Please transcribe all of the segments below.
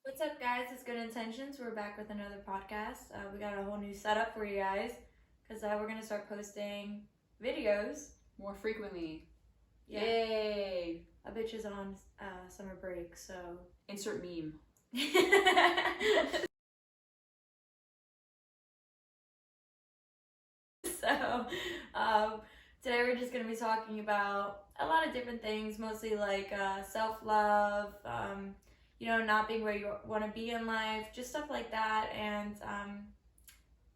What's up, guys? It's Good Intentions. We're back with another podcast. We got a whole new setup for you guys because we're going to start posting videos more frequently. Yeah. Yay! A bitch is on summer break, so. Insert meme. So, today we're just going to be talking about a lot of different things, mostly like self-love, not being where you want to be in life, just stuff like that. And,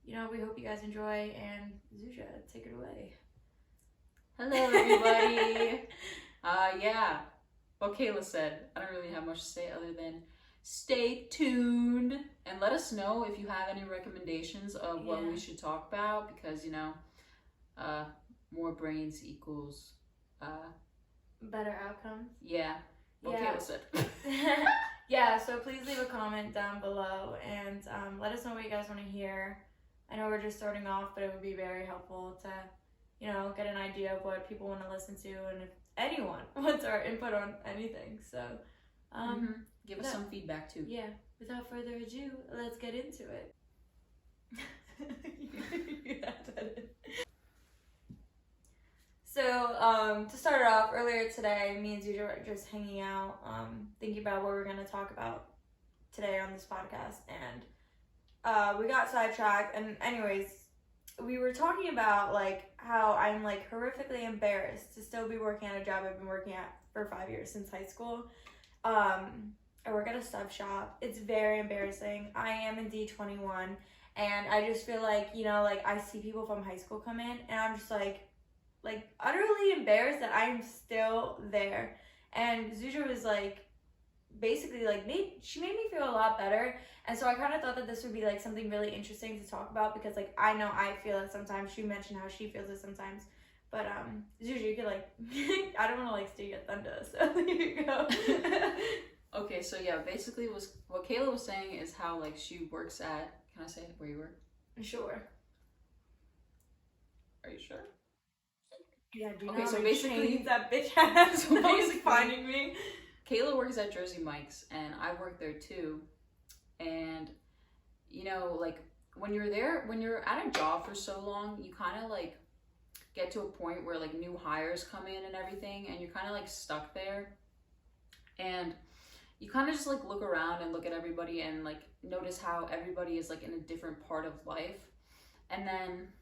we hope you guys enjoy. And Zuzia, take it away. Hello, everybody. Yeah. What Kayla said. I don't really have much to say other than stay tuned and let us know if you have any recommendations of what we should talk about, because more brains equals better outcomes. Yeah. What Kayla said. Yeah, so please leave a comment down below and let us know what you guys want to hear. I know we're just starting off, but it would be very helpful to, get an idea of what people want to listen to and if anyone wants our input on anything. So, give us some feedback too. Yeah, without further ado, let's get into it. So, to start off, earlier today, me and Zuzia were just hanging out, thinking about what we're going to talk about today on this podcast, and we got sidetracked, and anyways, we were talking about, like, how I'm, like, horrifically embarrassed to still be working at a job I've been working at for 5 years since high school. I work at a stuff shop. It's very embarrassing. I am indeed 21, and I just feel like, I see people from high school come in, and I'm just like utterly embarrassed that I'm still there. And Zuzia was basically she made me feel a lot better. And so I kind of thought that this would be something really interesting to talk about, because I know I feel it sometimes. She mentioned how she feels it sometimes. But Zuzia, you could I don't want to steal your thunder, so here you go. Okay, so yeah, basically what Kayla was saying is how she works at, can I say where you work? Sure. Are you sure? Yeah, do you okay, know so basically that bitch has so basically finding me? Kayla works at Jersey Mike's, and I work there too. And when you're at a job for so long, you kind of get to a point where new hires come in and everything, and you're kind of stuck there. And you kind of just look around and look at everybody and notice how everybody is in a different part of life. And then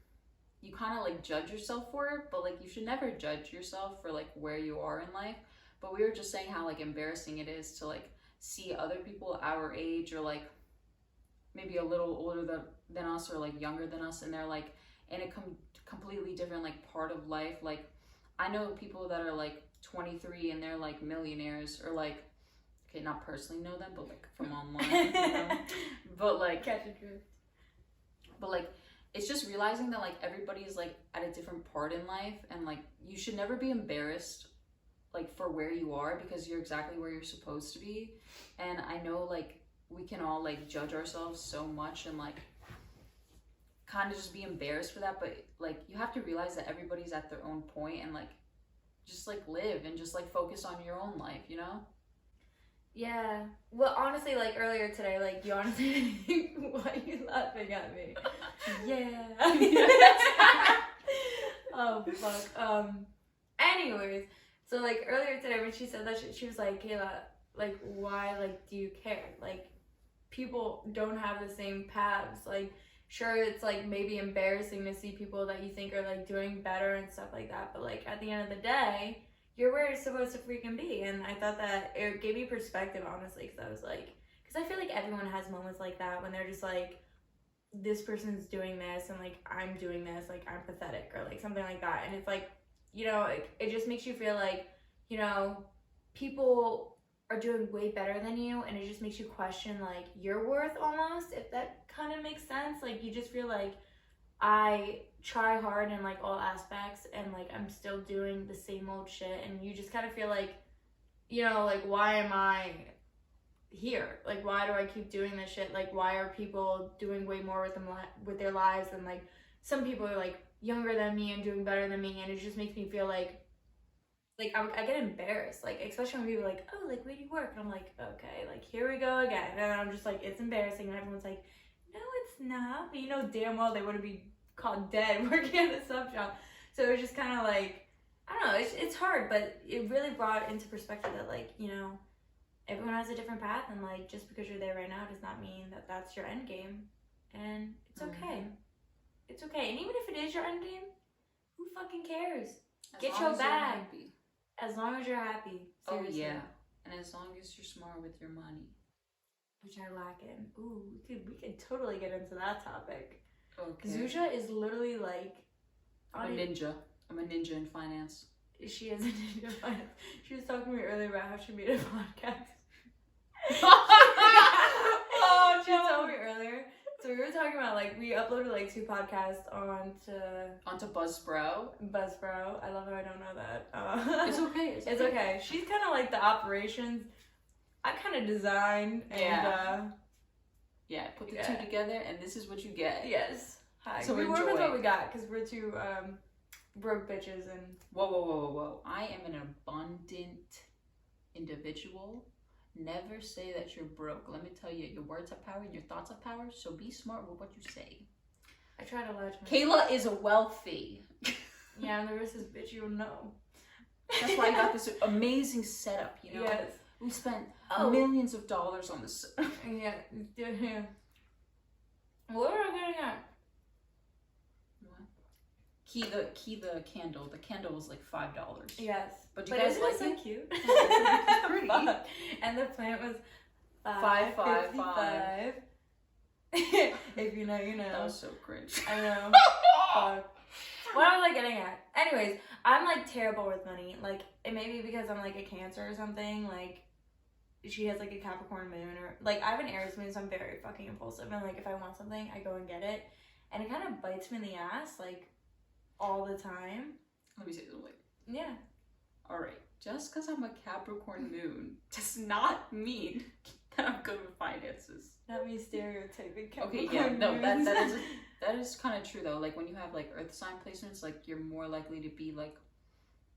you kind of judge yourself for it, but you should never judge yourself for where you are in life. But we were just saying how embarrassing it is to see other people our age, or maybe a little older than us, or younger than us, and they're in a completely different part of life. I know people that are 23 and they're millionaires, or okay, not personally know them, but from online, but catch a drift. But it's just realizing that everybody is at a different part in life, and you should never be embarrassed for where you are, because you're exactly where you're supposed to be. And I know we can all judge ourselves so much and kind of just be embarrassed for that, but you have to realize that everybody's at their own point, and just live and just focus on your own life, Yeah. Well, honestly, earlier today, you honestly, why are you laughing at me? Yeah. Oh, fuck. Anyways, so, earlier today when she said that, she was like, Kayla, why, do you care? People don't have the same paths. Sure, it's, maybe embarrassing to see people that you think are, doing better and stuff like that, but, at the end of the day, you're where you're supposed to freaking be. And I thought that it gave me perspective, honestly, because I was because I feel everyone has moments like that when they're just this person's doing this, and I'm doing this, I'm pathetic, or something like that. And it's it just makes you feel people are doing way better than you, and it just makes you question your worth almost, if that kind of makes sense. You just feel I try hard in all aspects, and I'm still doing the same old shit, and you just kind of feel why am I here? Why do I keep doing this shit? Why are people doing way more with their lives, and some people are younger than me and doing better than me, and it just makes me feel like I get embarrassed, like especially when people are like, oh, like where do you work? And I'm like, okay, like here we go again, and I'm just like, it's embarrassing, and everyone's like, no, it's not, but you know damn well they wouldn't be caught dead working at a sub shop. So it was just kind of like, I don't know, it's hard, but it really brought into perspective that like, you know, everyone has a different path, and like just because you're there right now does not mean that that's your end game, and it's okay. It's okay, and even if it is your end game, who fucking cares? Get your bag. As long as you're happy. Seriously. Oh yeah, and as long as you're smart with your money, which I lack in. Ooh, we could totally get into that topic. Okay. Zuzia is literally like, I'm a ninja. I'm a ninja in finance. She is a ninja in finance. She was talking to me earlier about how she made a podcast. Oh, she told me earlier. So we were talking about like we uploaded like 2 podcasts onto Buzzsprout. I love how I don't know that. It's okay. It's okay. She's kind of like the operations. I kind of design and put the 2 together, and this is what you get. Yes. Hi. So we work with what we got because we're 2 broke bitches and. Whoa! I am an abundant individual. Never say that you're broke. Let me tell you, your words have power and your thoughts have power, so be smart with what you say. I try to latch myself. Kayla is wealthy. Yeah, and the rest is bitch, you don't know. That's why I got this amazing setup, you know? Yes. We spent millions of dollars on this. Yeah. What were I getting at? Key the candle. The candle was like $5. Yes. But you guys like so it? Cute. It's pretty. And the plant was $5.55. If you know, you know. That was so cringe. I know. What was I getting at? Anyways, I'm like terrible with money. Like it may be because I'm like a Cancer or something. Like she has like a Capricorn moon, or like I have an Aries moon, so I'm very fucking impulsive. And like if I want something, I go and get it, and it kind of bites me in the ass like all the time. Let me say something. Yeah. All right. Just because I'm a Capricorn moon does not mean that I'm good with finances. Not me stereotyping Capricorn. Okay, yeah, no, that is kind of true though. Like when you have like Earth sign placements, like you're more likely to be like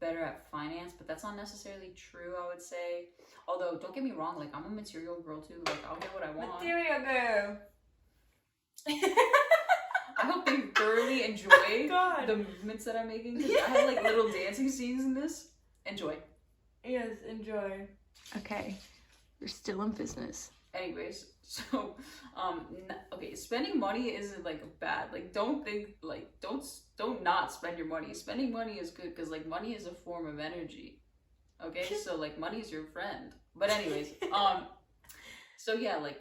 better at finance, but that's not necessarily true, I would say. Although don't get me wrong, like I'm a material girl too. Like I'll get what I want. Material girl. I hope they thoroughly enjoy the movements that I'm making, because I have like little dancing scenes in this. Enjoy. Yes, enjoy. Okay, we're still in business. Anyways, so okay, spending money isn't like bad. Like don't think like don't not spend your money. Spending money is good because like money is a form of energy. Okay, so like money is your friend. But anyways, so yeah, like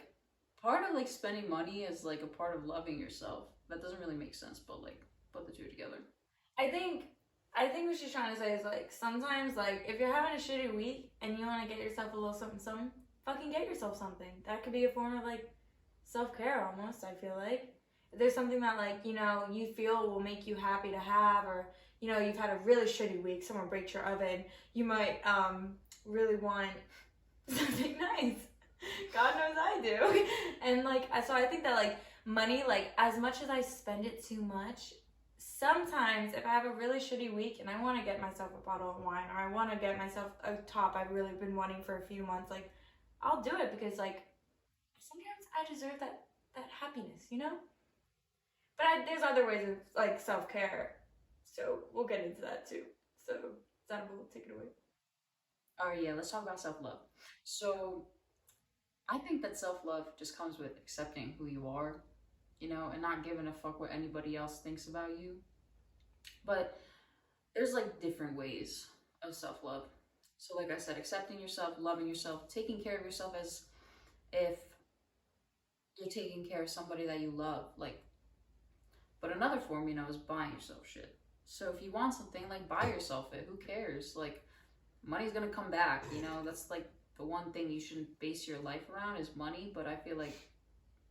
part of like spending money is like a part of loving yourself. That doesn't really make sense, but like put the 2 together. I think what she's trying to say is like sometimes like if you're having a shitty week and you want to get yourself a little something, fucking get yourself something. That could be a form of like self-care almost, I feel like. If there's something that like, you know, you feel will make you happy to have, or you know, you've had a really shitty week, someone breaks your oven, you might really want something nice. God knows I do. And like so I think that like money, like as much as I spend it too much, sometimes if I have a really shitty week and I want to get myself a bottle of wine, or I want to get myself a top I've really been wanting for a few months, like I'll do it because like sometimes I deserve that happiness, you know? But there's other ways of like self-care, so we'll get into that too. So Zana will take it away. Alright, yeah, let's talk about self-love. So I think that self-love just comes with accepting who you are, you know, and not giving a fuck what anybody else thinks about you. But there's like different ways of self-love. So like I said, accepting yourself, loving yourself, taking care of yourself as if you're taking care of somebody that you love. Like, but another form, you know, is buying yourself shit. So if you want something, like buy yourself it. Who cares? Like money's gonna come back, you know. That's like the one thing you shouldn't base your life around is money. But I feel like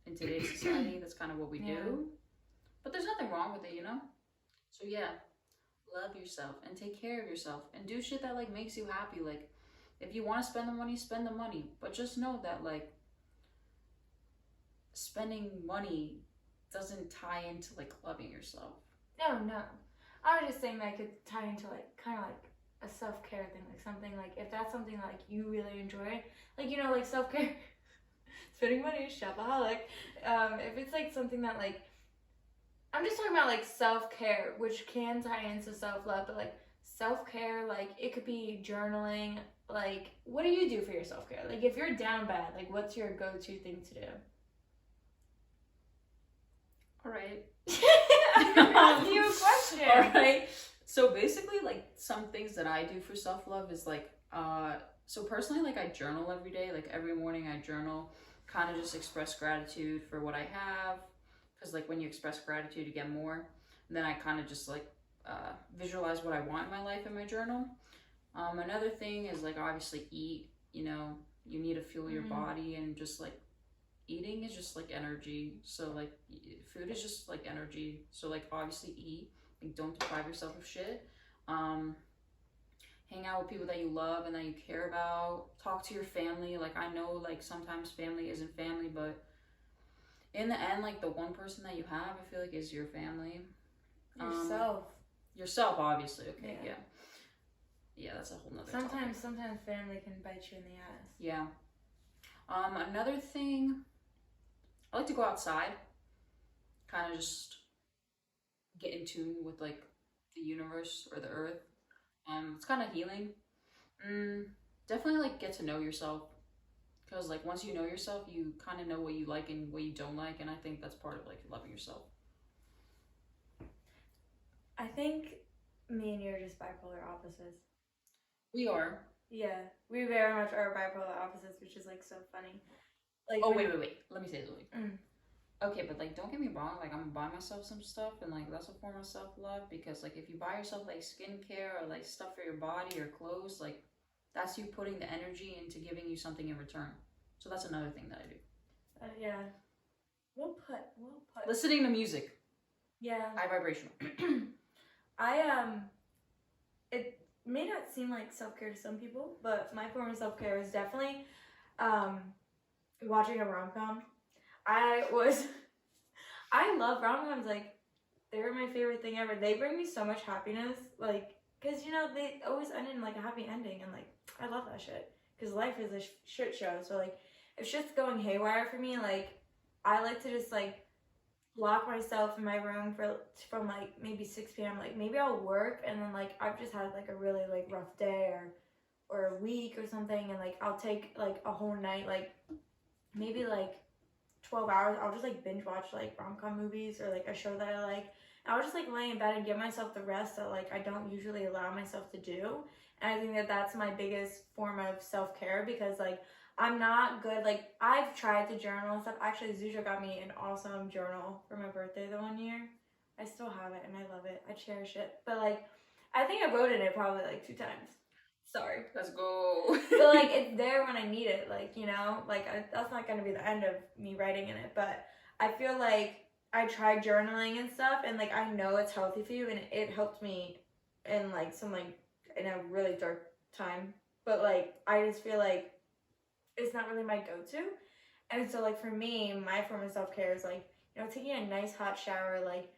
in today's society, that's kind of what we do. But there's nothing wrong with it, you know. So yeah, love yourself and take care of yourself and do shit that like makes you happy. Like if you want to spend the money, spend the money, but just know that like spending money doesn't tie into like loving yourself. No, I was just saying that I could tie into like kind of like a self-care thing, like something like if that's something like you really enjoy, like you know, like self-care, spending money, shopaholic. If it's like something that like I'm just talking about like self-care, which can tie into self-love, but like self-care, like it could be journaling. Like, what do you do for your self-care? Like, if you're down bad, like, what's your go-to thing to do? All right. I'm asking you a question. All right. So basically, like some things that I do for self-love is like, so personally, like I journal every day. Like every morning I journal, kind of just express gratitude for what I have. Because like when you express gratitude, you get more. And then I kind of just like visualize what I want in my life in my journal. Another thing is like obviously eat. You know, you need to fuel your body, and just like eating is just like energy. So like food is just like energy. So like obviously eat. Like don't deprive yourself of shit. Hang out with people that you love and that you care about. Talk to your family. Like I know like sometimes family isn't family, but in the end, like the one person that you have, I feel like is your family. Yourself, obviously. Okay, yeah. Yeah, that's a whole nother topic. Sometimes family can bite you in the ass. Yeah. Another thing, I like to go outside. Kind of just get in tune with like the universe or the earth. It's kind of healing. Definitely like get to know yourself. Because like once you know yourself, you kind of know what you like and what you don't like. And I think that's part of like loving yourself. I think me and you are just bipolar opposites. We are. Yeah, we very much are bipolar opposites, which is like so funny. Like, oh wait. Let me say something. Okay, but like don't get me wrong. Like I'm gonna buy myself some stuff, and like that's a form of self-love. Because like if you buy yourself like skincare or like stuff for your body or clothes, like that's you putting the energy into giving you something in return. So that's another thing that I do. Yeah. Well put. Listening to music. Yeah. High vibrational. It may not seem like self-care to some people, but my form of self-care is definitely watching a rom-com. I love rom-coms. Like, they're my favorite thing ever. They bring me so much happiness. Like, because, you know, they always end in, like, a happy ending. And, like, I love that shit. Because life is a shit show. So, like, if shit's going haywire for me, like, I like to just, like, lock myself in my room from like maybe 6 p.m. Like maybe I'll work and then like I've just had like a really like rough day or a week or something, and like I'll take like a whole night, like maybe like 12 hours. I'll just like binge watch like rom-com movies or like a show that I like. And I'll just like lay in bed and give myself the rest that like I don't usually allow myself to do. And I think that that's my biggest form of self-care, because like I'm not good. Like, I've tried to journal and stuff. Actually, Zuzia got me an awesome journal for my birthday the one year. I still have it, and I love it. I cherish it. But, like, I think I wrote in it probably, like, 2 times. Sorry. Let's go. But, like, it's there when I need it. Like, you know? Like, that's not going to be the end of me writing in it. But I feel like I tried journaling and stuff, and, like, I know it's healthy for you, and it helped me in, like, in a really dark time. But, like, I just feel like it's not really my go-to. And so like for me, my form of self-care is like, you know, taking a nice hot shower, like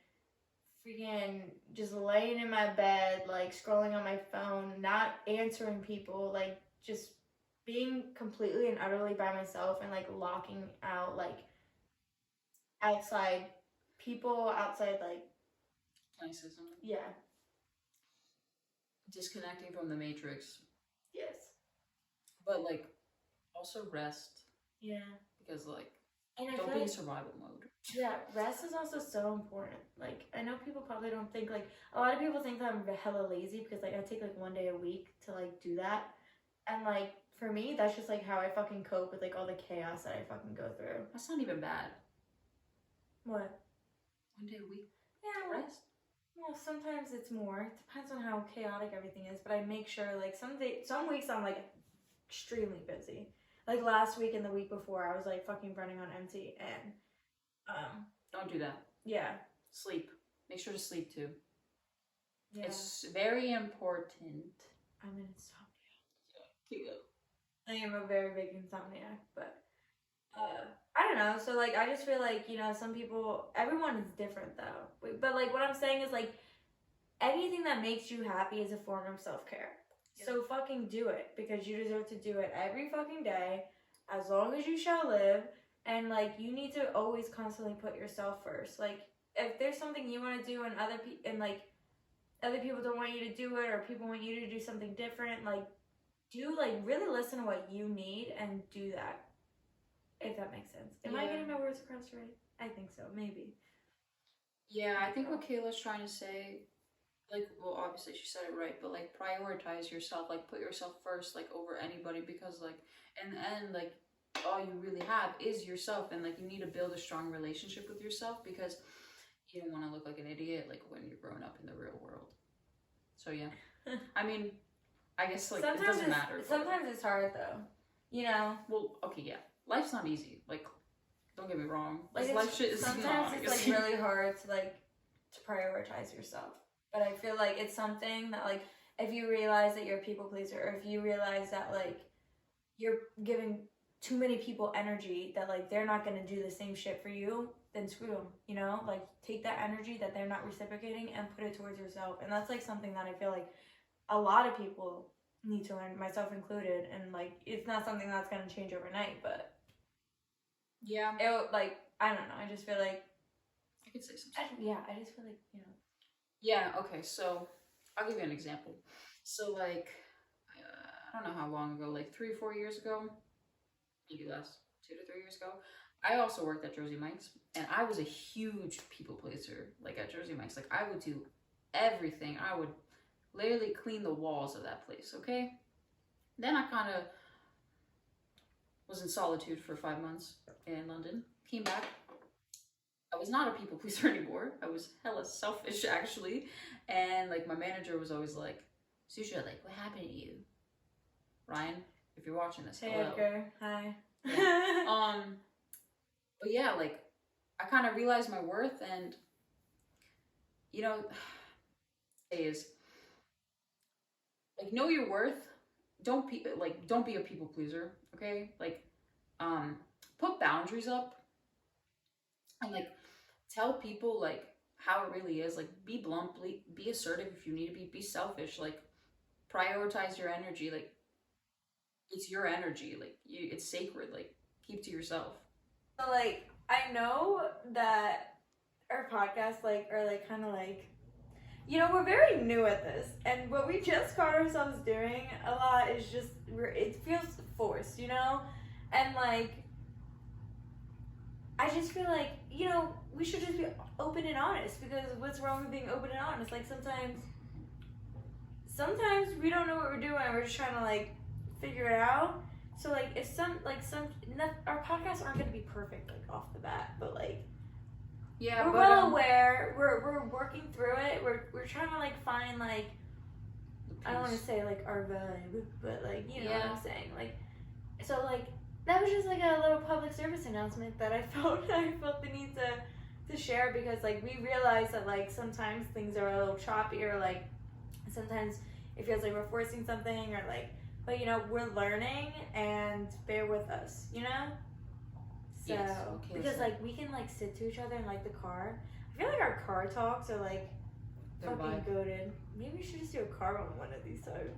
freaking just laying in my bed, like scrolling on my phone, not answering people, like just being completely and utterly by myself, and like locking out like outside people, outside like Can I say something? Yeah. Disconnecting from the matrix. Yes. But like also rest. Yeah. Because like and don't be in survival mode. Yeah, rest is also so important. Like I know people probably don't think, like a lot of people think that I'm hella lazy because like I take like 1 day a week to like do that. And like for me that's just like how I fucking cope with like all the chaos that I fucking go through. That's not even bad. What? 1 day a week? Yeah. Rest? Well, sometimes it's more. It depends on how chaotic everything is. But I make sure like some weeks I'm like extremely busy. Like last week and the week before, I was like fucking running on empty, and don't do that. Yeah. Sleep. Make sure to sleep too. Yeah. It's very important. I'm an insomniac. Keep going. I am a very big insomniac, but I don't know. So like I just feel like, you know, some people, everyone is different though. But like what I'm saying is like anything that makes you happy is a form of self-care. So fucking do it, because you deserve to do it every fucking day, as long as you shall live. And like, you need to always constantly put yourself first. Like, if there's something you want to do and other people don't want you to do it, or people want you to do something different, like, really listen to what you need and do that. If that makes sense. Am I getting my words across right? I think so, maybe. Yeah, I think what Kayla's trying to say, like, well, obviously she said it right, but like, prioritize yourself, like, put yourself first, like, over anybody, because like, in the end, like, all you really have is yourself, and like, you need to build a strong relationship with yourself, because you don't want to look like an idiot, like, when you're growing up in the real world. So yeah, I mean, I guess like, it doesn't matter. Sometimes it's hard though, you know. Well, okay, yeah, life's not easy. Like, don't get me wrong. Like, life shit is sometimes it's like really hard to prioritize yourself. But I feel like it's something that, like, if you realize that you're a people pleaser, or if you realize that like you're giving too many people energy, that like they're not gonna do the same shit for you, then screw them, you know? Like, take that energy that they're not reciprocating and put it towards yourself. And that's like something that I feel like a lot of people need to learn, myself included. And like, it's not something that's gonna change overnight, but yeah, it, like, I don't know, I just feel like I could say something. I just feel like, you know. Yeah, okay, so I'll give you an example. So like, I don't know how long ago, like 3 or 4 years ago, maybe less, 2 to 3 years ago, I also worked at Jersey Mike's, and I was a huge people pleaser, like, at Jersey Mike's. Like, I would do everything. I would literally clean the walls of that place, okay? Then I kind of was in solitude for 5 months in London, came back. I was not a people pleaser anymore. I was hella selfish, actually. And like, my manager was always like, Zuzia, like, what happened to you? Ryan, if you're watching this, hey, hello. Edgar. Hi. Yeah. But yeah, like, I kind of realized my worth, and you know, is like, know your worth. Don't be a people pleaser, okay? Like, put boundaries up, and like, tell people like how it really is. Like, be blunt, be assertive if you need to be selfish. Like, prioritize your energy. Like, it's your energy. Like, it's sacred. Like, keep to yourself. So like, I know that our podcast are like kind of like, you know, we're very new at this, and what we just caught ourselves doing a lot is just it feels forced, you know, and like, I just feel like, you know, we should just be open and honest, because what's wrong with being open and honest? Like, sometimes we don't know what we're doing, we're just trying to like figure it out. So like, if our podcasts aren't going to be perfect like off the bat, but like, yeah, we're well aware, we're working through it, we're trying to like find like, I don't want to say like our vibe, but like, you know what I'm saying, like, so like, that was just like a little public service announcement that I felt the need to share, because like, we realize that like, sometimes things are a little choppy, or like, sometimes it feels like we're forcing something, or like, but you know, we're learning, and bear with us, you know? So, yes, okay, because like, we can like sit to each other in like the car. I feel like our car talks are like fucking goated. Maybe we should just do a car one of these times.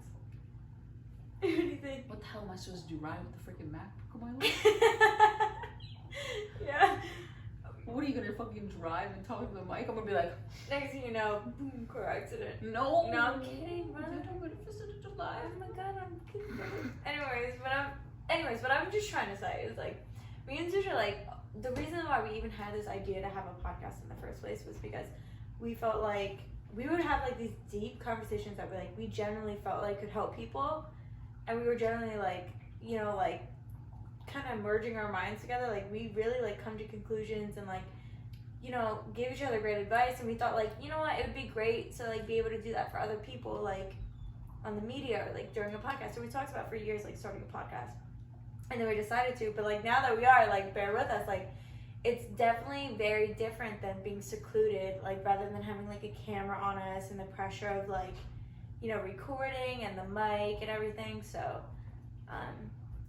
What do you think? What the hell am I supposed to do? Ride with the freaking MacBook on my lap? Yeah. What are you gonna fucking drive and talk to the mic? I'm gonna be like, next thing you know, boom, car accident. No, I'm kidding, brother. I'm gonna visit it alive. Oh my god, I'm kidding. Anyways, what I'm just trying to say is like, me and Zuzia, like, the reason why we even had this idea to have a podcast in the first place was because we felt like we would have like these deep conversations that we genuinely felt like could help people, and we were generally like, you know, like, kind of merging our minds together. Like, we really like come to conclusions and like, you know, give each other great advice. And we thought like, you know what, it would be great to like be able to do that for other people, like on the media or like during a podcast. So we talked about for years like starting a podcast, and then we decided to. But like, now that we are, like, bear with us, like, it's definitely very different than being secluded, like, rather than having like a camera on us and the pressure of like, you know, recording and the mic and everything. So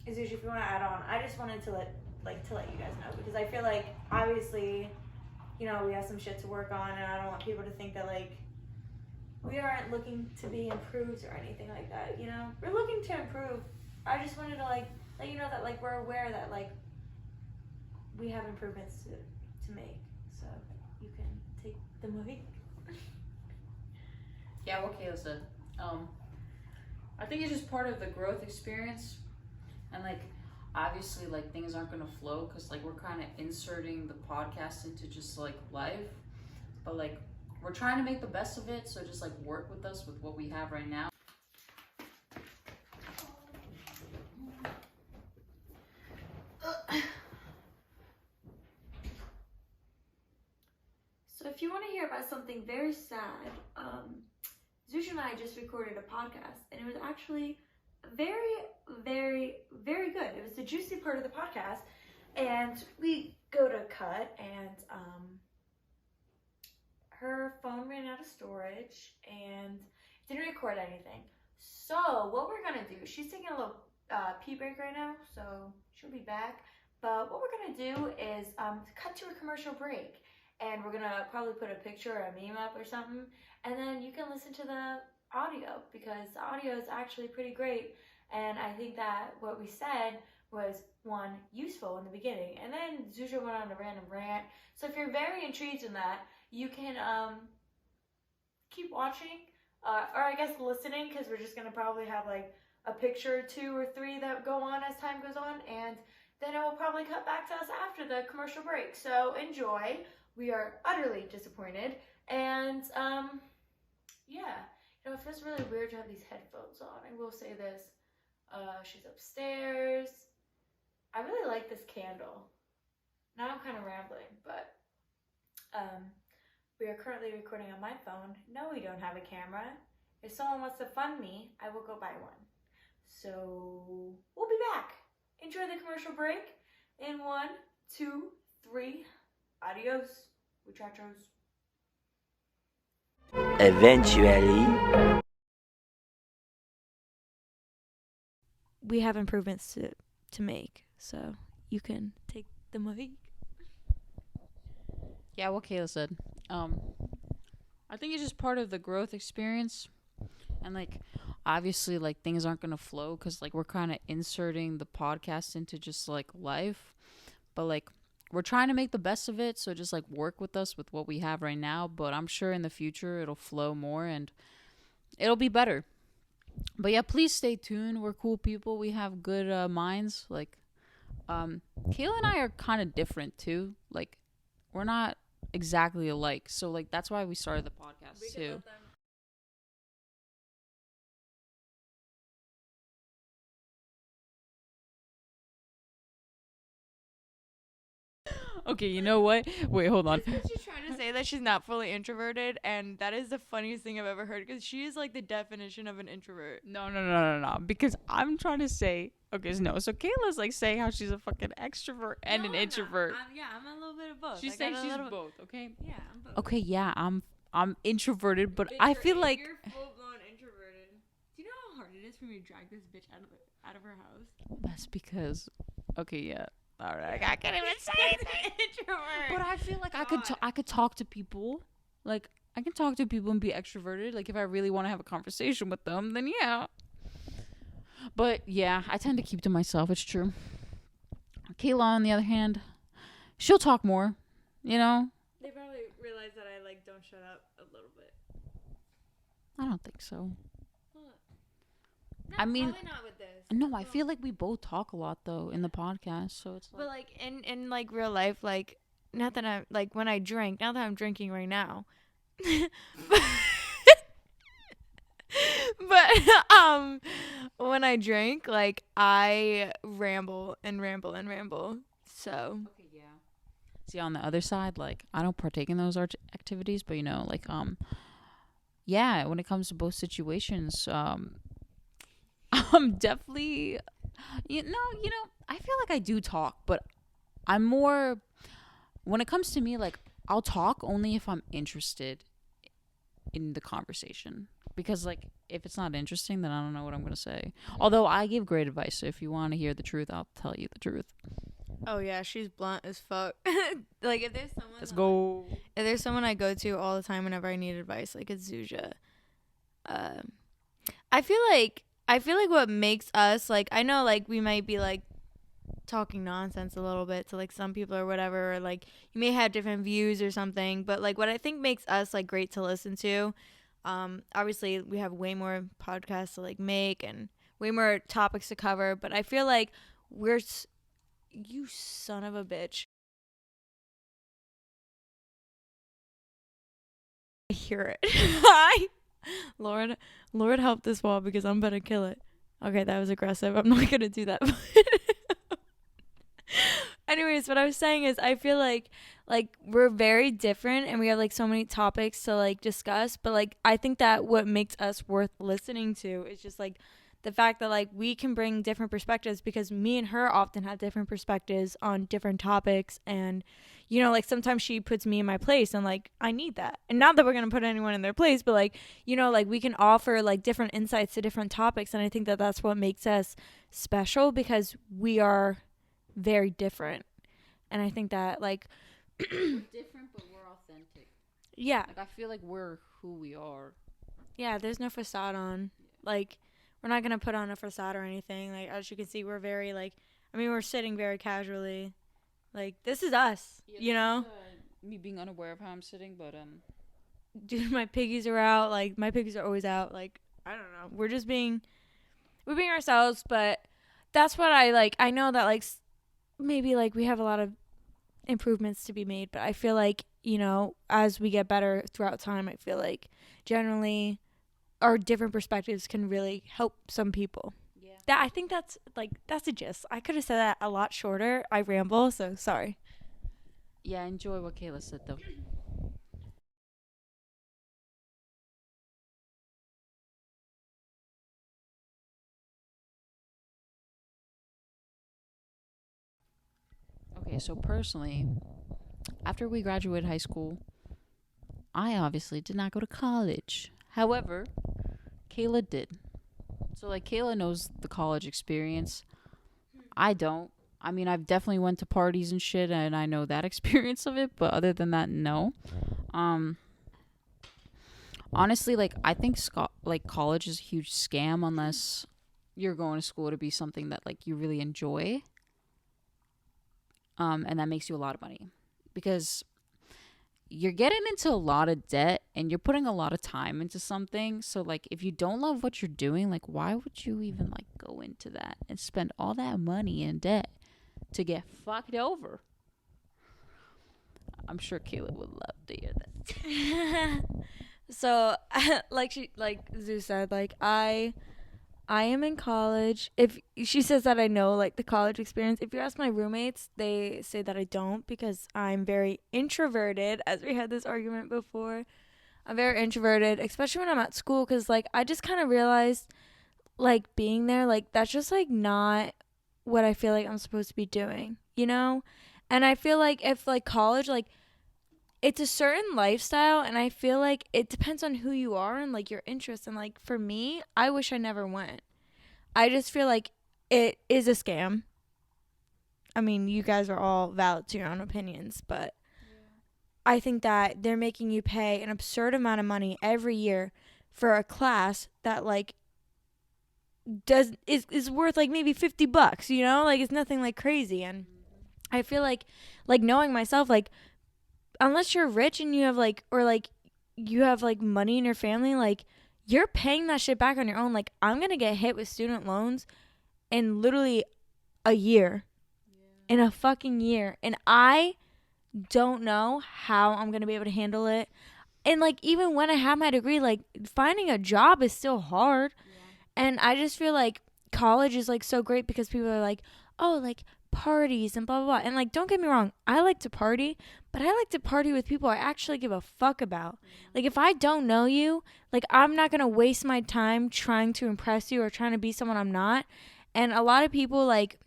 Zuzia, if you want to add on, I just wanted to let you guys know, because I feel like obviously, you know, we have some shit to work on, and I don't want people to think that like we aren't looking to be improved or anything like that, you know? We're looking to improve. I just wanted to, like, let you know that, like, we're aware that, like, we have improvements to make. So you can take the movie. Yeah, what Kayla said. I think it's just part of the growth experience, and like obviously like things aren't gonna flow because like we're kind of inserting the podcast into just like life, but like we're trying to make the best of it. So just like work with us with what we have right now. So if you want to hear about something very sad, Zuzia and I just recorded a podcast, and it was actually very, very, very good. It was the juicy part of the podcast, and we go to cut, and her phone ran out of storage, and didn't record anything. So what we're gonna do, she's taking a little pee break right now, so she'll be back. But what we're gonna do is cut to a commercial break. And we're gonna probably put a picture or a meme up or something, and then you can listen to the audio, because the audio is actually pretty great. And I think that what we said was, one, useful in the beginning, and then Zuzia went on a random rant. So if you're very intrigued in that, you can keep watching, or I guess listening, because we're just gonna probably have like a picture, 2 or 3 that go on as time goes on, and then it will probably cut back to us after the commercial break. So enjoy. We are utterly disappointed, and yeah, you know, it feels really weird to have these headphones on. I will say this. She's upstairs. I really like this candle. Now I'm kind of rambling, but we are currently recording on my phone. No, we don't have a camera. If someone wants to fund me, I will go buy one. So we'll be back. Enjoy the commercial break in 1, 2, 3. Adios, muchachos. Eventually. We have improvements to make, so you can take the movie. Yeah, what Kayla said. I think it's just part of the growth experience, and like obviously like things aren't gonna flow because like we're kind of inserting the podcast into just like life, but like we're trying to make the best of it. So just like work with us with what we have right now, but I'm sure in the future it'll flow more and it'll be better. But yeah, please stay tuned. We're cool people. We have good minds. Like Kayla and I are kind of different too. Like we're not exactly alike, so like that's why we started the podcast too. Okay, you know what? Wait, hold on. She's trying to say that she's not fully introverted, and that is the funniest thing I've ever heard, because she is like the definition of an introvert. No. Because I'm trying to say, okay, no. So Kayla's like saying how she's a fucking extrovert and an introvert. I'm a little bit of both. She's saying she's both. Okay. Yeah, I'm both. Okay, yeah, I'm introverted, but I feel like you're full blown introverted. Do you know how hard it is for me to drag this bitch out of her house? that's because. Okay, yeah. All right, I can't even say anything. Introvert. But I feel like I could talk to people. Like I can talk to people and be extroverted. Like if I really want to have a conversation with them, then yeah. But yeah, I tend to keep to myself. It's true. Kayla, on the other hand, she'll talk more. You know. They probably realize that I like don't shut up a little bit. I don't think so. No, I mean, probably not with this. No, I feel like we both talk a lot though in the podcast, so it's like. But like in like real life, like not that I'm like when I drink, not that I'm drinking right now. but when I drink, like I ramble and ramble and ramble. So Okay, yeah. See, on the other side, like I don't partake in those activities, but you know, like yeah, when it comes to both situations, I'm definitely, you know, I feel like I do talk, but I'm more, when it comes to me, like, I'll talk only if I'm interested in the conversation. Because, like, if it's not interesting, then I don't know what I'm going to say. Although I give great advice, so if you want to hear the truth, I'll tell you the truth. oh yeah, she's blunt as fuck. Like if there's someone Let's go. if there's someone I go to all the time whenever I need advice, like it's Zuzia. I feel like what makes us, like, I know, like, we might be like talking nonsense a little bit to like some people or whatever, or like you may have different views or something, but like what I think makes us like great to listen to, obviously we have way more podcasts to like make and way more topics to cover, but I feel like you son of a bitch. I hear it. Lord help this wall because I'm about to kill it. Okay, that was aggressive. I'm not gonna do that. Anyways, what I was saying is I feel like we're very different and we have like so many topics to like discuss, but like I think that what makes us worth listening to is just like the fact that like we can bring different perspectives, because me and her often have different perspectives on different topics, and you know, like sometimes she puts me in my place and like I need that. And not that we're going to put anyone in their place, but like, you know, like we can offer like different insights to different topics, and I think that that's what makes us special, because we are very different. And I think that like we're different, but we're authentic. Yeah. Like I feel like we're who we are. Yeah, there's no facade on. Like we're not gonna put on a facade or anything. Like as you can see, we're very like, I mean, we're sitting very casually. Like this is us, Yeah, you know. Me being unaware of how I'm sitting, but Dude, my piggies are out. Like my piggies are always out. Like I don't know. We're being ourselves, but that's what I like. I know that like maybe like we have a lot of improvements to be made, but I feel like, you know, as we get better throughout time, I feel like generally our different perspectives can really help some people. Yeah. That I think that's a gist. I could have said that a lot shorter. I ramble, so sorry. Yeah, I enjoy what Kayla said though. Okay, so personally, after we graduated high school, I obviously did not go to college. However, Kayla did. So like Kayla knows the college experience. I don't. I mean, I've definitely went to parties and shit, and I know that experience of it, but other than that, no. Honestly, like I think like college is a huge scam unless you're going to school to be something that like you really enjoy. And that makes you a lot of money, because you're getting into a lot of debt and you're putting a lot of time into something. So like if you don't love what you're doing, like why would you even like go into that and spend all that money in debt to get fucked over? I'm sure Kayla would love to hear that. So like Zeus said, like I am in college. If she says that I know like the college experience, if you ask my roommates, they say that I don't, because I'm very introverted, as we had this argument before. I'm very introverted, especially when I'm at school, because like I just kind of realized like being there, like that's just like not what I feel like I'm supposed to be doing, you know? And I feel like if like college, like it's a certain lifestyle, and I feel like it depends on who you are and like your interests, and like for me, I wish I never went. I just feel like it is a scam. I mean, you guys are all valid to your own opinions, but I think that they're making you pay an absurd amount of money every year for a class that like is worth like maybe $50, you know? Like it's nothing like crazy. And I feel like knowing myself, like unless you're rich and you have like, or like you have like money in your family, like you're paying that shit back on your own. Like I'm gonna get hit with student loans in literally a year. In a fucking year. And I don't know how I'm gonna be able to handle it. And like even when I have my degree, like finding a job is still hard. And I just feel like college is like so great because people are like, oh, like parties and blah, blah, blah. And like, don't get me wrong, I like to party, but I like to party with people I actually give a fuck about. Like, if I don't know you, like, I'm not going to waste my time trying to impress you or trying to be someone I'm not. And a lot of people, like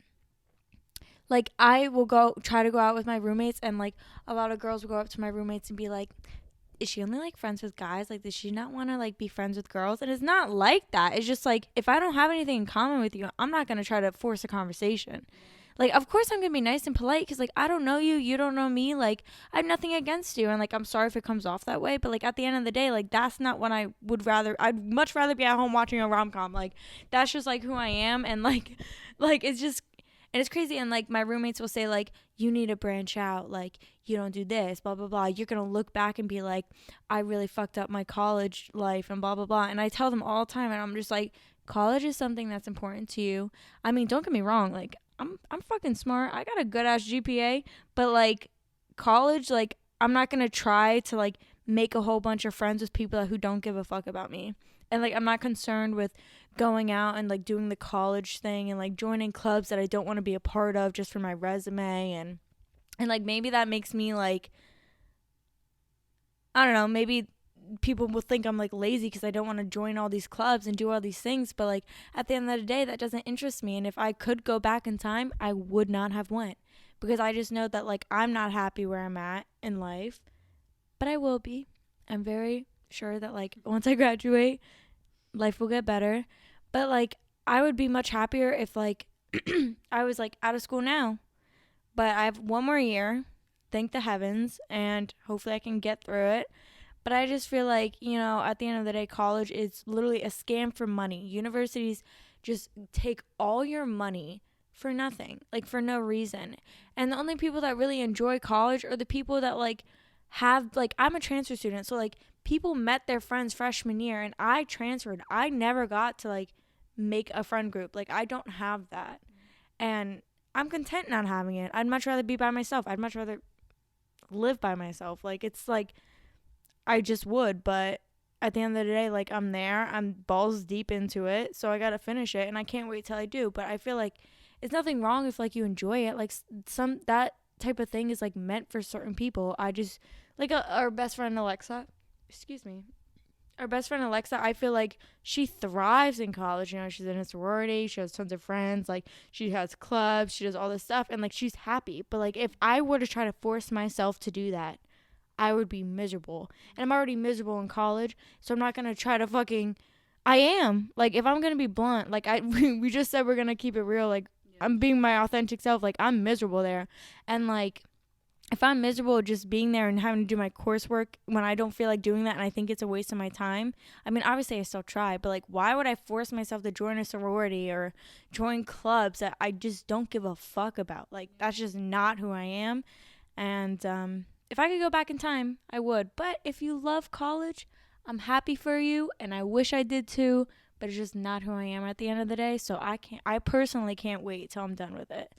I will try to go out with my roommates, and like a lot of girls will go up to my roommates and be like, is she only like friends with guys? Like, does she not want to like be friends with girls? And it's not like that. It's just like, if I don't have anything in common with you, I'm not going to try to force a conversation. Like, of course I'm gonna be nice and polite because, like, I don't know you, you don't know me. Like, I have nothing against you, and like, I'm sorry if it comes off that way. But like, at the end of the day, like, that's not what I would rather. I'd much rather be at home watching a rom com. Like, that's just like who I am, and like, like it's just. And it's crazy, and like my roommates will say like, you need to branch out, like you don't do this, blah blah blah. You're gonna look back and be like, I really fucked up my college life and blah blah blah. And I tell them all the time, and I'm just like, college is something that's important to you. I mean, don't get me wrong, like I'm fucking smart. I got a good ass GPA, but like college, like I'm not gonna try to like make a whole bunch of friends with people who don't give a fuck about me. And like I'm not concerned with going out and like doing the college thing and like joining clubs that I don't want to be a part of just for my resume, and like maybe that makes me like, I don't know, maybe people will think I'm like lazy because I don't want to join all these clubs and do all these things, but like at the end of the day that doesn't interest me. And if I could go back in time, I would not have went, because I just know that like I'm not happy where I'm at in life, but I will be. I'm very sure that like once I graduate, life will get better. But like I would be much happier if like I was like out of school now, but I have one more year, thank the heavens, and hopefully I can get through it. But I just feel like, you know, at the end of the day, college is literally a scam for money. Universities just take all your money for nothing, like for no reason. And the only people that really enjoy college are the people that like have, like, I'm a transfer student, so like people met their friends freshman year, and I transferred. I never got to like make a friend group. Like I don't have that, and I'm content not having it. I'd much rather be by myself. I'd much rather live by myself. Like it's like I just would, but at the end of the day, like I'm there, I'm balls deep into it, so I gotta finish it, and I can't wait till I do. But I feel like it's nothing wrong if like you enjoy it. Like some that type of thing is like meant for certain people. I just like our best friend Alexa, excuse me, our best friend Alexa, I feel like she thrives in college. You know, she's in a sorority, she has tons of friends, like she has clubs, she does all this stuff, and like she's happy. But like if I were to try to force myself to do that, I would be miserable. And I'm already miserable in college, so I'm not going to try to fucking, I am. Like, if I'm going to be blunt, like, we just said we're going to keep it real. Like, I'm being my authentic self. Like, I'm miserable there. And, like, if I'm miserable just being there and having to do my coursework when I don't feel like doing that and I think it's a waste of my time, I mean, obviously I still try, but, like, why would I force myself to join a sorority or join clubs that I just don't give a fuck about? Like, that's just not who I am. And, if I could go back in time, I would. But if you love college, I'm happy for you, and I wish I did too, but it's just not who I am at the end of the day, so I personally can't wait till I'm done with it.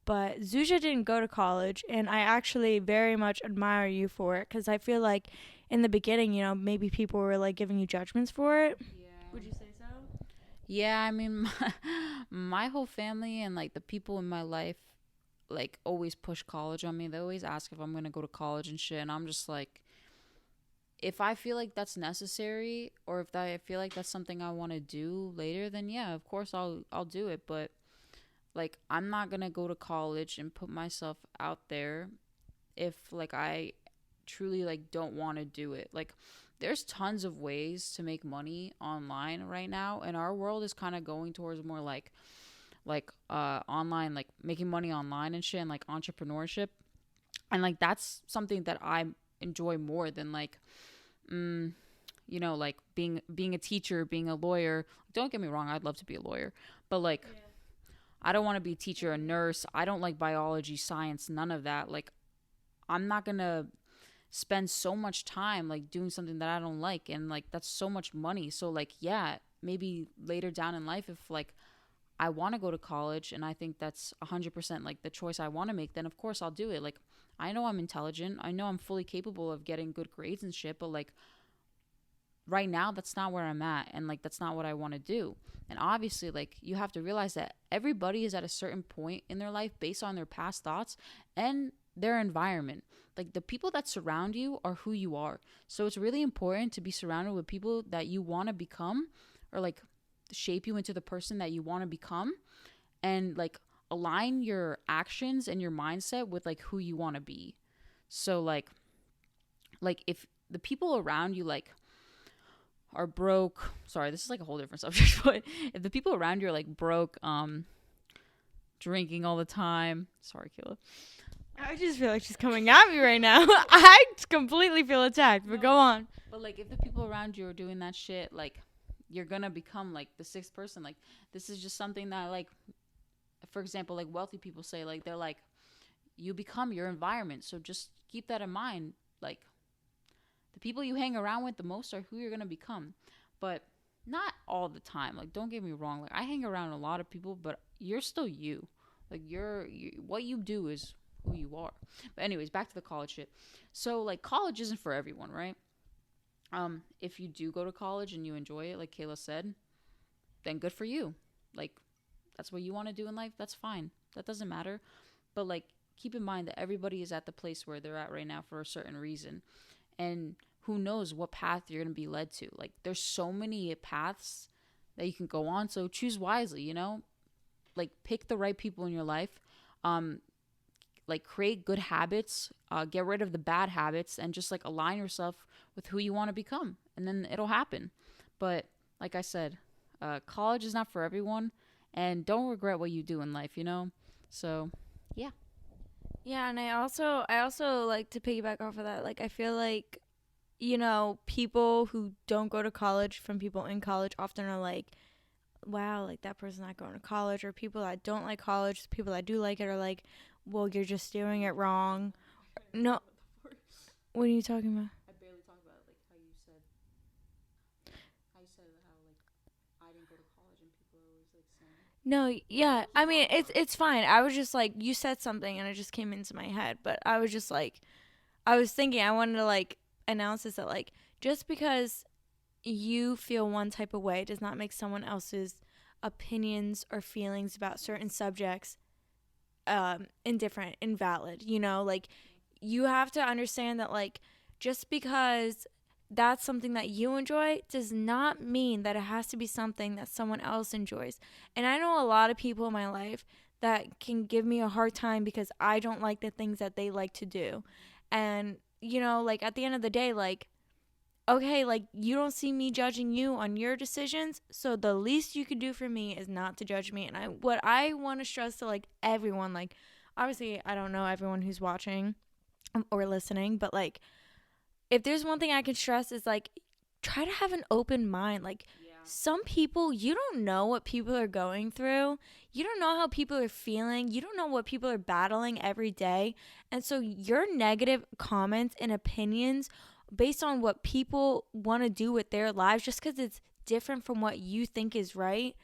But Zuzia didn't go to college, and I actually very much admire you for it, because I feel like in the beginning, you know, maybe people were like giving you judgments for it. Yeah. Would you say so? Yeah, I mean, my whole family and like the people in my life like always push college on me. They always ask if I'm gonna go to college and shit, and I'm just like, if I feel like that's necessary, or if I feel like that's something I want to do later, then yeah, of course I'll do it. But like I'm not gonna go to college and put myself out there if like I truly like don't want to do it. Like there's tons of ways to make money online right now, and our world is kind of going towards more like online, like making money online and shit, and like entrepreneurship, and like that's something that I enjoy more than like you know, like being a teacher, being a lawyer. Don't get me wrong, I'd love to be a lawyer, but like I don't want to be a teacher, a nurse. I don't like biology, science, none of that. Like I'm not gonna spend so much time like doing something that I don't like, and like that's so much money. So like yeah, maybe later down in life, if like I want to go to college and I think that's 100% like the choice I want to make, then of course I'll do it. Like I know I'm intelligent, I know I'm fully capable of getting good grades and shit, but like right now that's not where I'm at, and like that's not what I want to do. And obviously like you have to realize that everybody is at a certain point in their life based on their past thoughts and their environment. Like the people that surround you are who you are. So it's really important to be surrounded with people that you want to become, or like shape you into the person that you want to become, and like align your actions and your mindset with like who you want to be. So like if the people around you like are broke, sorry, this is like a whole different subject, but if the people around you are like broke, drinking all the time. Sorry, Kayla. I just feel like she's coming at me right now. I completely feel attacked, but go on. But, like, if the people around you are doing that shit, like, you're gonna become, like, the sixth person. Like, this is just something that, like, for example, like, wealthy people say, like, they're like, you become your environment. So just keep that in mind. Like, the people you hang around with the most are who you're gonna become. But not all the time. Like, don't get me wrong. Like, I hang around a lot of people, but you're still you. Like, what you do is who you are. But anyways, back to the college shit. So, like, college isn't for everyone, right? If you do go to college and you enjoy it, like Kayla said, then good for you. Like, that's what you want to do in life. That's fine. That doesn't matter. But, like, keep in mind that everybody is at the place where they're at right now for a certain reason. And who knows what path you're going to be led to. Like, there's so many paths that you can go on. So choose wisely, you know? Like, pick the right people in your life. Like, create good habits, get rid of the bad habits, and just, like, align yourself with who you want to become. And then it'll happen. But like I said, college is not for everyone. And don't regret what you do in life, you know? So, yeah. Yeah, and I also like to piggyback off of that. Like, I feel like, you know, people who don't go to college from people in college often are like, wow, like, that person's not going to college. Or people that don't like college, people that do like it are like, well, you're just doing it wrong. No. What are you talking about? I barely talked about, like, how you said how, like, I didn't go to college and people are always, like, saying. No, yeah. I mean, it's fine. I was just like, you said something and it just came into my head. But I was just like, I was thinking, I wanted to, like, announce this, that, like, just because you feel one type of way does not make someone else's opinions or feelings about certain subjects indifferent, invalid, you know? Like, you have to understand that, like, just because that's something that you enjoy does not mean that it has to be something that someone else enjoys. And I know a lot of people in my life that can give me a hard time because I don't like the things that they like to do. And, you know, like, at the end of the day, like, okay, like, you don't see me judging you on your decisions, so the least you can do for me is not to judge me. And what I want to stress to, like, everyone, like, obviously I don't know everyone who's watching or listening, but, like, if there's one thing I can stress is, like, try to have an open mind. Like, some people, you don't know what people are going through. You don't know how people are feeling. You don't know what people are battling every day. And so your negative comments and opinions based on what people want to do with their lives, just because it's different from what you think is right,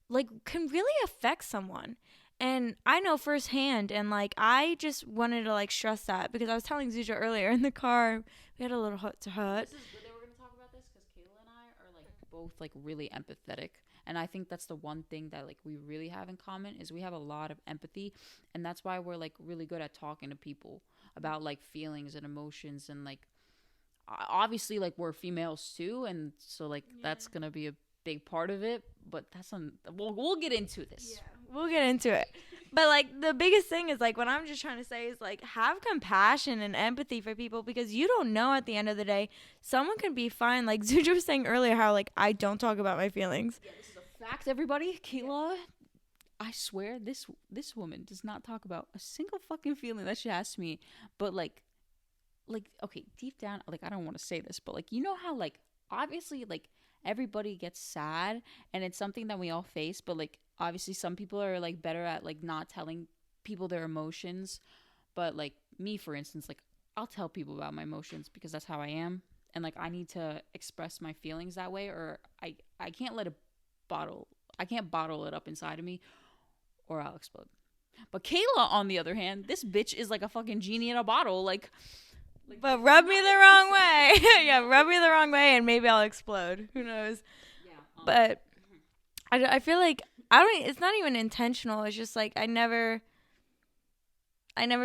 like, can really affect someone. And I know firsthand, and, like, I just wanted to, like, stress that because I was telling Zuzia earlier in the car, we had a little hut to hut. They were going to talk about this because Kayla and I are, like, both, like, really empathetic. And I think that's the one thing that, like, we really have in common is we have a lot of empathy. And that's why we're, like, really good at talking to people about, like, feelings and emotions. And, like, obviously, like, we're females too, and so, like, that's gonna be a big part of it, but we'll get into this. We'll get into it. But, like, the biggest thing is, like, what I'm just trying to say is, like, have compassion and empathy for people because you don't know at the end of the day, someone can be fine. Like Zuzia was saying earlier how, like, I don't talk about my feelings. Yeah, this is a fact, everybody. Kayla, I swear this woman does not talk about a single fucking feeling that she has to me, but, like, okay, deep down, like, I don't want to say this, but, like, you know how, like, obviously, like, everybody gets sad and it's something that we all face, but, like, obviously some people are, like, better at, like, not telling people their emotions. But, like, me, for instance, like, I'll tell people about my emotions because that's how I am, and, like, I need to express my feelings that way, or I can't I can't bottle it up inside of me or I'll explode. But Kayla, on the other hand, this bitch is like a fucking genie in a bottle, like, but rub me the wrong way. Yeah, rub me the wrong way and maybe I'll explode. Who knows? Yeah. But I feel like it's not even intentional. It's just, like, I never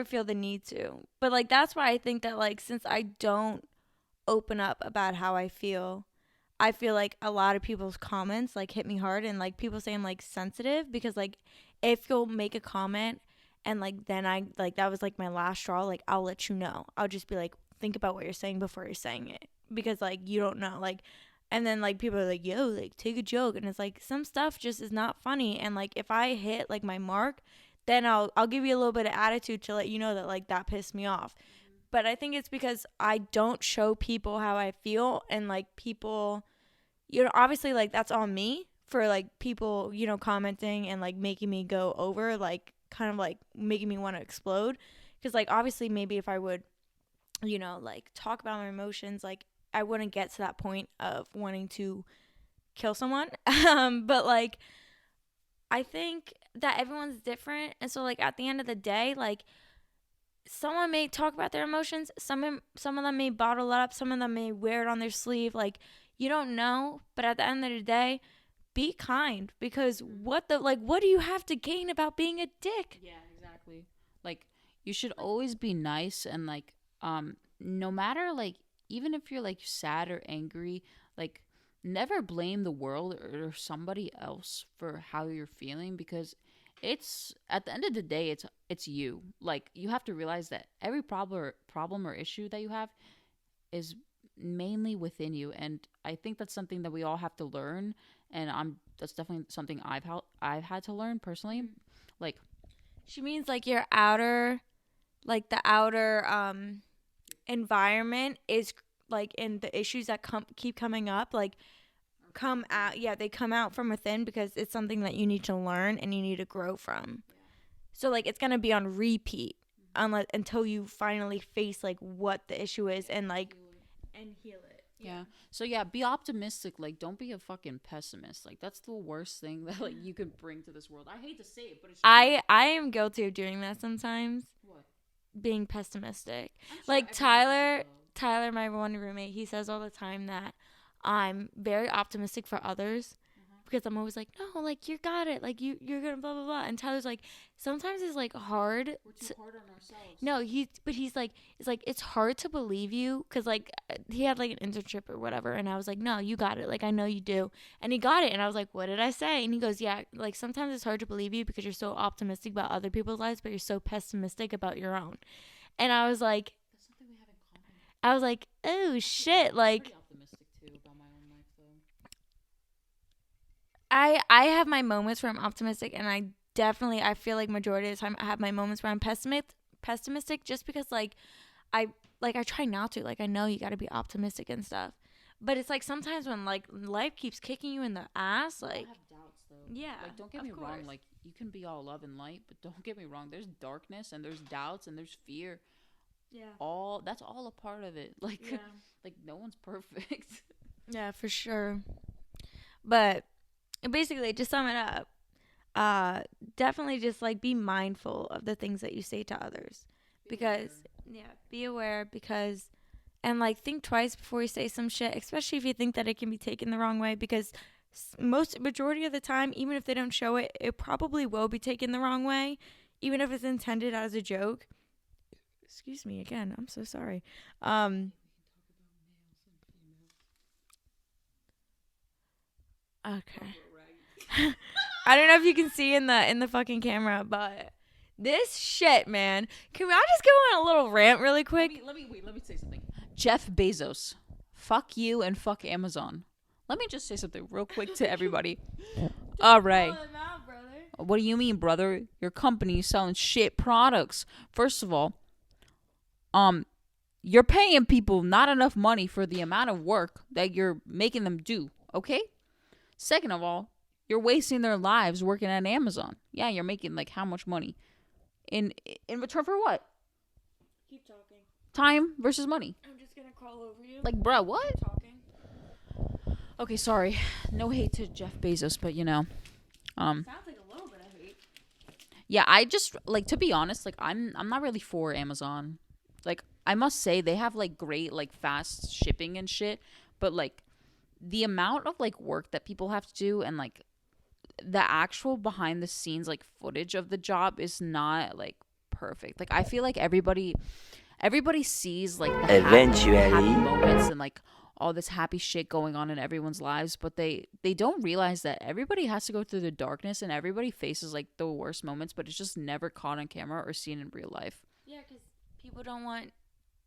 feel the need to. But, like, that's why I think that, like, since I don't open up about how I feel like a lot of people's comments, like, hit me hard, and, like, people say I'm, like, sensitive because, like, if you'll make a comment and, like, then I, like, that was, like, my last straw, like, I'll let you know. I'll just be like, think about what you're saying before you're saying it because, like, you don't know, like, and then, like, people are like, yo, like, take a joke, and it's like some stuff just is not funny, and, like, if I hit, like, my mark, then I'll give you a little bit of attitude to let you know that like that pissed me off. But I think it's because I don't show people how I feel, and like people, obviously like that's on me for like people, commenting and like making me go over, like kind of like making me want to explode. Because like obviously maybe if I would, like talk about my emotions, like I wouldn't get to that point of wanting to kill someone. But like I think that everyone's different, and so like at the end of the day, like someone may talk about their emotions, some of them may bottle it up, some of them may wear it on their sleeve, like you don't know. But at the end of the day, be kind, because what do you have to gain about being a dick? Yeah, exactly. Like you should always be nice, and like no matter like even if you're like sad or angry, like never blame the world or somebody else for how you're feeling, because it's at the end of the day it's you. Like you have to realize that every problem or issue that you have is mainly within you, and I think that's something that we all have to learn. And that's definitely something I've had to learn personally. Like she means like your outer, like the outer environment is like, in the issues that keep coming up, like come out, they come out from within, because it's something that you need to learn and you need to grow from. So like it's gonna be on repeat until you finally face like what the issue is, and like and heal it. Yeah. So yeah, be optimistic. Like don't be a fucking pessimist. Like that's the worst thing that like you could bring to this world. I hate to say it, but it's true. I am guilty of doing that sometimes. What? Being pessimistic. Sure Like Tyler, my one roommate, he says all the time that I'm very optimistic for others, because I'm always like, no, like you got it, like you're gonna blah blah blah. And Tyler's like, sometimes it's like hard. We're too hard on ourselves. No, he's like, it's hard to believe you, because like he had like an internship or whatever, and I was like, no, you got it, like I know you do, and he got it, and I was like, what did I say? And he goes, yeah, like sometimes it's hard to believe you because you're so optimistic about other people's lives, but you're so pessimistic about your own. And I was like, That's something we have in common. I was like, oh shit, like. I'm pretty optimistic too about my own life though. I have my moments where I'm optimistic, and I feel like majority of the time I have my moments where I'm pessimistic, just because like I try not to, like I know you got to be optimistic and stuff, but it's like sometimes when like life keeps kicking you in the ass, like I have doubts though. Yeah, Like don't get me wrong, like you can be all love and light, but don't get me wrong, there's darkness and there's doubts and there's fear. Yeah. That's all a part of it. Like like no one's perfect. Yeah, for sure. But basically, to sum it up, definitely just like be mindful of the things that you say to others, because be aware, because, and like think twice before you say some shit, especially if you think that it can be taken the wrong way, because majority of the time, even if they don't show it, it probably will be taken the wrong way, even if it's intended as a joke. Excuse me again, I'm so sorry. Okay. I don't know if you can see in the fucking camera, but this shit, man. Can I just go on a little rant really quick? Let me say something. Jeff Bezos, fuck you and fuck Amazon. Let me just say something real quick to everybody. All right. What do you mean, brother? Your company's selling shit products. First of all, you're paying people not enough money for the amount of work that you're making them do, okay? Second of all, you're wasting their lives working at Amazon. Yeah, you're making like how much money? In return for what? Keep talking. Time versus money. I'm just gonna crawl over you. Like, bruh, what? Keep talking. Okay, sorry. No hate to Jeff Bezos, but you know, Sounds like a little bit of hate. Yeah, I just like, to be honest, like I'm not really for Amazon. Like I must say they have like great like fast shipping and shit, but like the amount of like work that people have to do and like the actual behind the scenes like footage of the job is not like perfect. Like I feel like everybody sees like the happy moments and like all this happy shit going on in everyone's lives, but they don't realize that everybody has to go through the darkness and everybody faces like the worst moments, but it's just never caught on camera or seen in real life. Yeah, because people don't want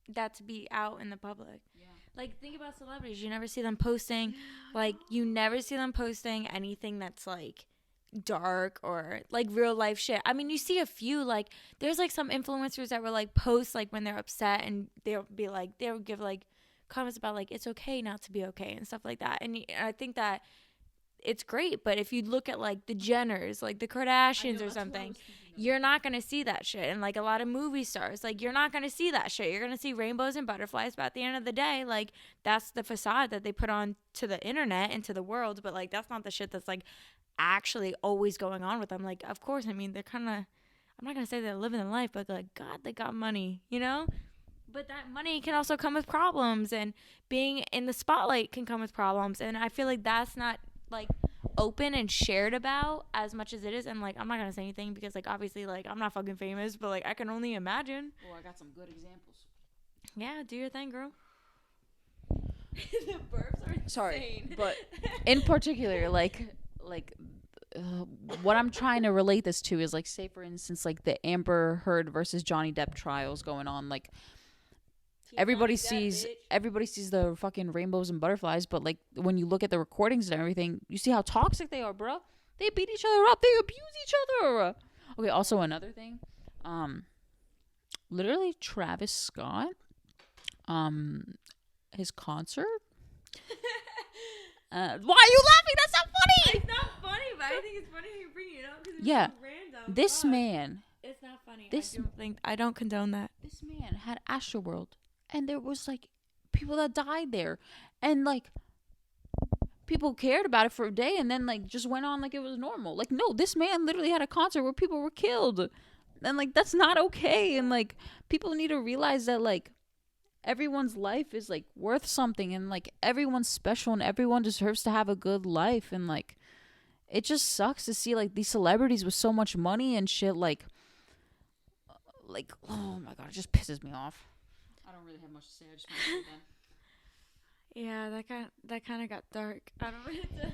that to be out in the public. Yeah. Like, think about celebrities. You never see them posting, like, you never see them posting anything that's, like, dark or like real life shit. I mean, you see a few, like there's like some influencers that were like post like when they're upset, and they'll be like, they'll give like comments about like it's okay not to be okay and stuff like that. And I think that it's great, but if you look at like the Jenners, like the Kardashians or something, you're not gonna see that shit. And like a lot of movie stars, like you're not gonna see that shit. You're gonna see rainbows and butterflies, but at the end of the day, like that's the facade that they put on to the internet and to the world. But like that's not the shit that's like actually always going on with them. Like, of course, I mean, they're kind of, I'm not gonna say they're living their life, but like, God, they got money, you know? But that money can also come with problems, and being in the spotlight can come with problems. And I feel like that's not like open and shared about as much as it is. And like, I'm not gonna say anything because like, obviously, like, I'm not fucking famous, but like, I can only imagine. Oh, I got some good examples. Yeah, do your thing, girl. The burps are insane. Sorry, but in particular, like what I'm trying to relate this to is like, say for instance, like the Amber Heard versus Johnny Depp trials going on. Like everybody sees the fucking rainbows and butterflies, but like when you look at the recordings and everything, you see how toxic they are, bro. They beat each other up, they abuse each other. Okay, also another thing, literally Travis Scott, his concert. Why are you laughing? That's not funny. It's not funny, but I think it's funny how you bring it up because it's Yeah, so random. this man. It's not funny. I don't condone that. This man had Astroworld, and there was like people that died there, and like people cared about it for a day, and then like just went on like it was normal. Like, no, this man literally had a concert where people were killed, and like that's not okay. And like people need to realize that like everyone's life is like worth something, and like everyone's special, and everyone deserves to have a good life. And like it just sucks to see like these celebrities with so much money and shit like oh my god, it just pisses me off. I don't really have much to say. I just want to say that. Yeah, that kind of got dark. I don't really have to.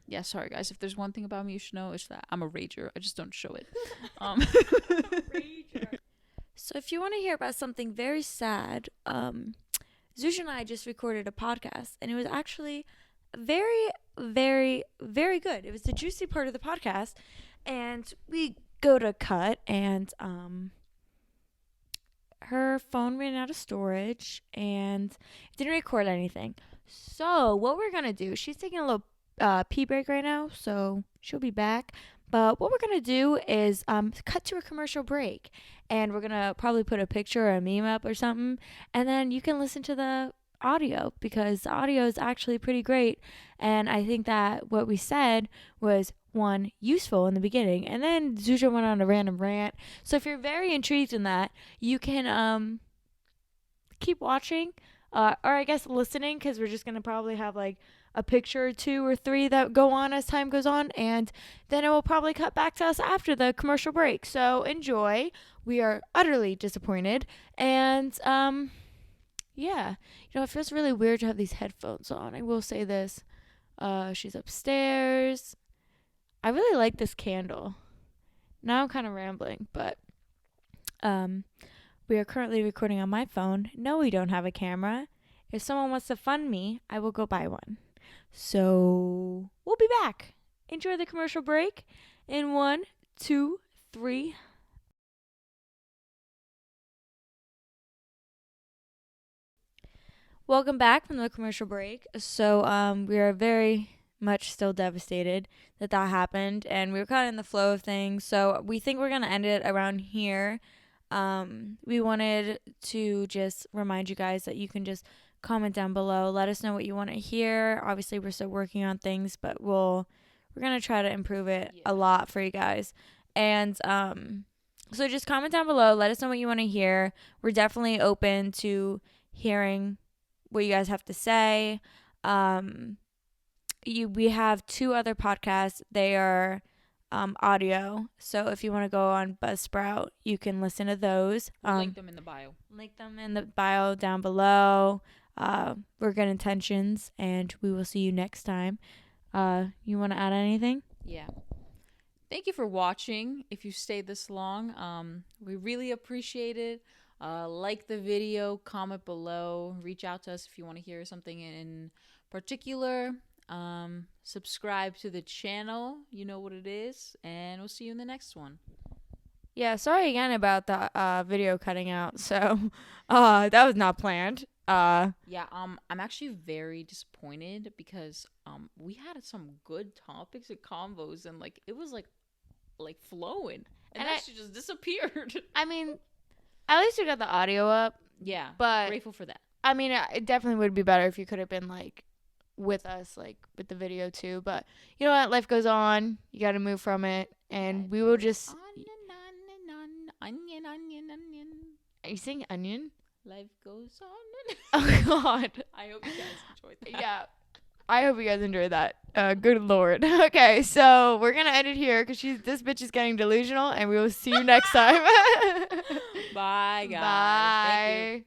Yeah, sorry guys. If there's one thing about me you should know, it's that I'm a rager. I just don't show it. Rager. So if you want to hear about something very sad, Zuzia and I just recorded a podcast, and it was actually very, very, very good. It was the juicy part of the podcast, and we go to cut, and her phone ran out of storage, and it didn't record anything. So what we're gonna do? She's taking a little pee break right now, so she'll be back. But what we're going to do is cut to a commercial break, and we're going to probably put a picture or a meme up or something, and then you can listen to the audio, because the audio is actually pretty great. And I think that what we said was, one, useful in the beginning, and then Zuzia went on a random rant. So if you're very intrigued in that, you can keep watching, or I guess listening, because we're just going to probably have like a picture or two or three that go on as time goes on, and then it will probably cut back to us after the commercial break. So enjoy. We are utterly disappointed, and yeah, it feels really weird to have these headphones on. I will say this. She's upstairs. I really like this candle. Now I'm kind of rambling, but we are currently recording on my phone. No, we don't have a camera. If someone wants to fund me, I will go buy one. So we'll be back. Enjoy the commercial break in 1, 2, 3. Welcome back from the commercial break. So we are very much still devastated that happened, and we were kind of in the flow of things. So we think we're going to end it around here. We wanted to just remind you guys that you can just comment down below. Let us know what you want to hear. Obviously, we're still working on things, but we're going to try to improve it a lot for you guys. And so just comment down below. Let us know what you want to hear. We're definitely open to hearing what you guys have to say. We have 2 other podcasts. They are audio. So if you want to go on Buzzsprout, you can listen to those. Link them in the bio. Link them in the bio down below. We're good intentions, and we will see you next time. You want to add anything? Yeah. Thank you for watching. If you stayed this long, we really appreciate it. Like the video, comment below, reach out to us if you want to hear something in particular. Subscribe to the channel. You know what it is. And we'll see you in the next one. Yeah, sorry again about the video cutting out. So, that was not planned. Yeah, I'm actually very disappointed because we had some good topics and combos and like it was like flowing and then she just disappeared. I mean, at least we got the audio up. Yeah, but grateful for that. I mean, it definitely would be better if you could have been like with us, like with the video too. But you know what? Life goes on. You got to move from it, and we will just. Onion. Are you saying onion? Life goes on. Oh God! I hope you guys enjoyed that. Yeah, I hope you guys enjoyed that. Good Lord. Okay, so we're gonna end it here because this bitch is getting delusional, and we will see you next time. Bye, guys. Bye. Thank you.